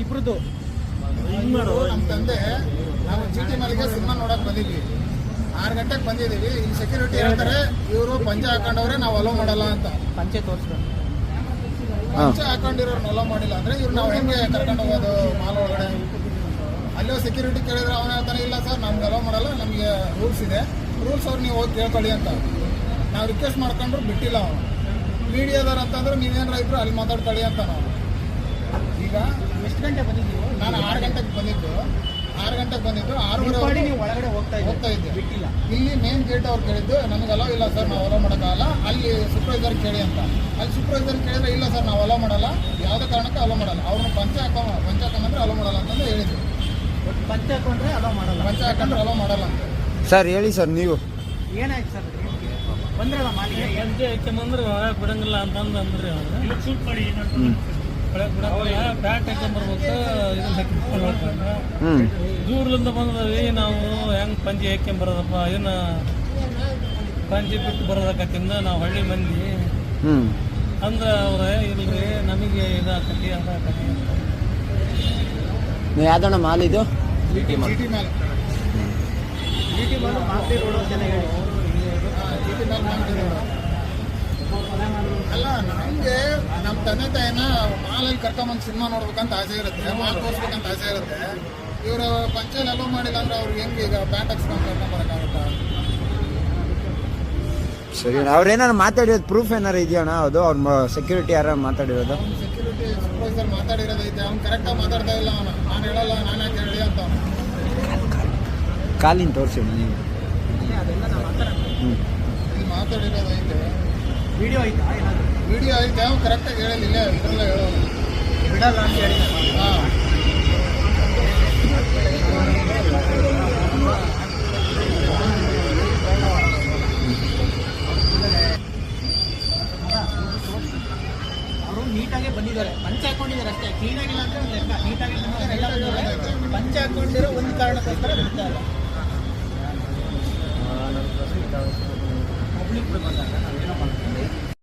ಇಬ್ರದ್ದು ನಮ್ಮ ತಂದೆ ನಾವು ಚೀಟಿ ಮಲ್ಲಿಗೆ ಸಿನಿಮಾ ನೋಡಕ್ ಬಂದಿದ್ವಿ. 6 ಗಂಟೆಗೆ ಬಂದಿದ್ದೀವಿ. ಇಲ್ಲಿ ಸೆಕ್ಯೂರಿಟಿ ಹೇಳ್ತಾರೆ ಇವರು ಪಂಚೆ ಹಾಕೊಂಡವ್ರೆ ನಾವು ಅಲೋ ಮಾಡಲ್ಲ ಅಂತ. ಪಂಚೆ ತೋರಿಸ್ತಾರೆ. ಪಂಚೆ ಹಾಕೊಂಡಿರೋರ್ನ ಅಲೋ ಮಾಡಿಲ್ಲ ಅಂದ್ರೆ ಇವ್ರು ನಾವು ಹೆಂಗೆ ಕರ್ಕೊಂಡು ಹೋಗೋದು ಮಾಲ್ ಒಳಗಡೆ? ಅಲ್ಲೋ ಸೆಕ್ಯೂರಿಟಿ ಕೇಳಿದ್ರೆ ಅವನ ಹೇಳ್ತಾನೆ ಇಲ್ಲ ಸರ್ ನಮ್ಗೆ ಅಲೋ ಮಾಡಲ್ಲ, ನಮಗೆ ರೂಲ್ಸ್ ಇದೆ, ರೂಲ್ಸ್ ಅವ್ರು ನೀವು ಹೋಗಿ ಕೇಳ್ಕೊಳ್ಳಿ ಅಂತ. ನಾವು ರಿಕ್ವೆಸ್ಟ್ ಮಾಡ್ಕೊಂಡ್ರು ಬಿಟ್ಟಿಲ್ಲ ಅವನು. ಮೀಡಿಯಾದವ್ರು ಅಂತಂದ್ರೆ ನೀವೇನಾರ ಇದ್ರು ಅಲ್ಲಿ ಮಾತಾಡ್ಕೊಳ್ಳಿ ಅಂತ ನಾವು. ಈಗ ಎಷ್ಟು ಗಂಟೆ ಬಂದಿದ್ದೀವಿ? ನಾನು 6 ಗಂಟೆಗೆ ಬಂದಿದ್ದು. 6:30 ನೀವು ಒಳಗಡೆ ಹೋಗ್ತಾ ಇದ್ದೆ. ಬಿಟ್ಟಿಲ್ಲ. ಇಲ್ಲಿ ಮೇನ್ ಗೇಟ್ ಅವ್ರು ಕೇಳಿದ್ದು ನಮಗೆ ಅಲೋ ಇಲ್ಲ ಸರ್, ನಾವು ಅಲೋ ಮಾಡೋಕ್ಕಾಗಲ್ಲ, ಅಲ್ಲಿ ಸೂಪರ್ವೈಸರ್ ಕೇಳಿ ಅಂತ. ಅಲ್ಲಿ ಸೂಪರ್ವೈಸರ್ ಕೇಳಿದ್ರೆ ಇಲ್ಲ ಸರ್ ನಾವು ಅಲೋ ಮಾಡಲ್ಲ, ಯಾವುದೇ ಕಾರಣಕ್ಕೆ ಅಲೋ ಮಾಡಲ್ಲ, ಅವ್ರನ್ನ ಪಂಚೆ ಹಾಕೊಂಡ್ರೆ ಅಲೋ ಮಾಡಲ್ಲ ಅಂತಂದು ಹೇಳಿದ್ರು. ಪಂಚೆ ಹಾಕೊಂಡ್ರೆ ಅಲೋ ಮಾಡಲ್ಲ, ಪಂಚೆ ಹಾಕೊಂಡ್ರೆ ಅಲೋ ಮಾಡಲ್ಲ ಅಂತ. ಸರ್ ಹೇಳಿ ಸರ್, ನೀವು ಏನಾಯ್ತು ಸರ್? ಬಂದ್ರಲ್ಲ ಮಾಲಿಗೆ ಪಂಚೆ ಹಾಕ್ಯಂಬಂದ್ರೆ ಒಳಗೆ ಬಿಡಂಗಿಲ್ಲ ಅಂತಂದು ಅಂದ್ರಿ ಅವ್ರು. ಶೂಟ್ ಮಾಡಿ ಒಳಗೆ ಬಿಡಂಗಿಲ್ಲ, ಬ್ಯಾಟ್ ಹಾಕ್ಯಂಬರ್ಬೇಕು, ಇದನ್ನ ಹಾಕಿ ದೂರದಿಂದ ಬಂದವಿ ನಾವು ಹೆಂಗೆ ಪಂಚೆ ಹಾಕ್ಯಂಬರೋದಪ್ಪ, ಇದನ್ನ ಪಂಚೆ ಬಿಟ್ಟು ಬರೋದಕ್ಕತ್ತಿಂದ ನಾವು ಹಳ್ಳಿ ಮಂದಿ ಅಂದ್ರೆ ಅವ್ರೆ ಇಲ್ರಿ ನಮಗೆ ಇದಾಕತಿ ಅದಾಕತಿ ಅಂತ. ಯಾವ್ದಣ್ಣ ಮಾಲ್ ಇದು? ಚೀಟಿ ಮೇಲೆ ಮಾಸ್ತಿ ರೋಡ್ ಅಂತ ಹೇಳಿ ಚೀಟಿ ಮೇಲೆ ಮಾಡ್ತಿದ್ರು. ಅಲ್ಲ ನಮಗೆ ನಮ್ಮ ತಂದೆ ತಾಯಿನ ಮಾಲಲ್ಲಿ ಕರ್ಕೊಂಬಂದು ಸಿನಿಮಾ ನೋಡ್ಬೇಕಂತ ಆಸೆ ಇರುತ್ತೆ, ಮಾಲ್ ತೋರಿಸ್ಬೇಕಂತ ಆಸೆ ಇರುತ್ತೆ. ಇವರು ಪಂಚಾಯತ್ ಅಲೋ ಮಾಡಿಲ್ಲ ಅಂದ್ರೆ ಅವ್ರಿಗೆ ಹೆಂಗೆ ಈಗ ಪ್ಯಾಂಟ್ ಹಾಕ್ಸ್ಕೊಂಡು ಕರ್ಕೊಂಬರಕ್ಕಾಗುತ್ತಾ? ಸರಿ, ಅವ್ರೇನಾರು ಮಾತಾಡಿರೋದು ಪ್ರೂಫ್ ಏನಾರು ಇದೆಯಣ್ಣ? ಅದು ಅವ್ರ ಸೆಕ್ಯೂರಿಟಿ ಯಾರು ಮಾತಾಡಿರೋದು? ಅವ್ನು ಸೆಕ್ಯೂರಿಟಿ ಸೂಪರ್ವೈಸರ್ ಮಾತಾಡಿರೋದೈತೆ, ಅವ್ನು ಕರೆಕ್ಟಾಗಿ ಮಾತಾಡ್ತಾ ಇಲ್ಲ. ಅವನು ನಾನು ಹೇಳಲ್ಲ, ನಾನು ಯಾಕೆ ಹೇಳಿ ಅಂತ ಅವನು. ಕಾಲಿನ ತೋರಿಸಿ ನೀವು. ಅದೆಲ್ಲ ನಾವು ಮಾತಾಡೋಣ. ಇಲ್ಲಿ ಮಾತಾಡಿರೋದೈತೆ, ವಿಡಿಯೋ ಐತಾ ಏನಾದ್ರು? ವಿಡಿಯೋ ಐತೆ, ಅವ್ನು ಕರೆಕ್ಟಾಗಿ ಹೇಳಿಲ್ಲ, ಇದರಲ್ಲ ಹೇಳೋನು ಬಿಡಲ್ಲ ಅಂತ ಹೇಳಿ. ಹಾಂ ಅವರು ನೀಟಾಗೆ ಬಂದಿದ್ದಾರೆ, ಪಂಚೆ ಹಾಕೊಂಡಿದ್ದಾರೆ ಅಷ್ಟೇ, ಕ್ಲೀನ್ ಆಗಿಲ್ಲ ಅಂದ್ರೆ ಒಂದು ಲೆಕ್ಕ. ನೀಟಾಗಿ ಬಂದಿದ್ದಾರೆ, ಎಲ್ಲ ಬಂದಿದ್ದಾರೆ. ಪಂಚೆ ಹಾಕೊಂಡಿರೋ ಒಂದು ಕಾರಣಕ್ಕೋಸ್ಕರ ಬಿಡ್ತಾ ಇಲ್ಲ. ಪಬ್ಲಿಕ್ ಬಂದಾಗ ನಾವೇನೋ ಮಾಡ್ತೀವಿ.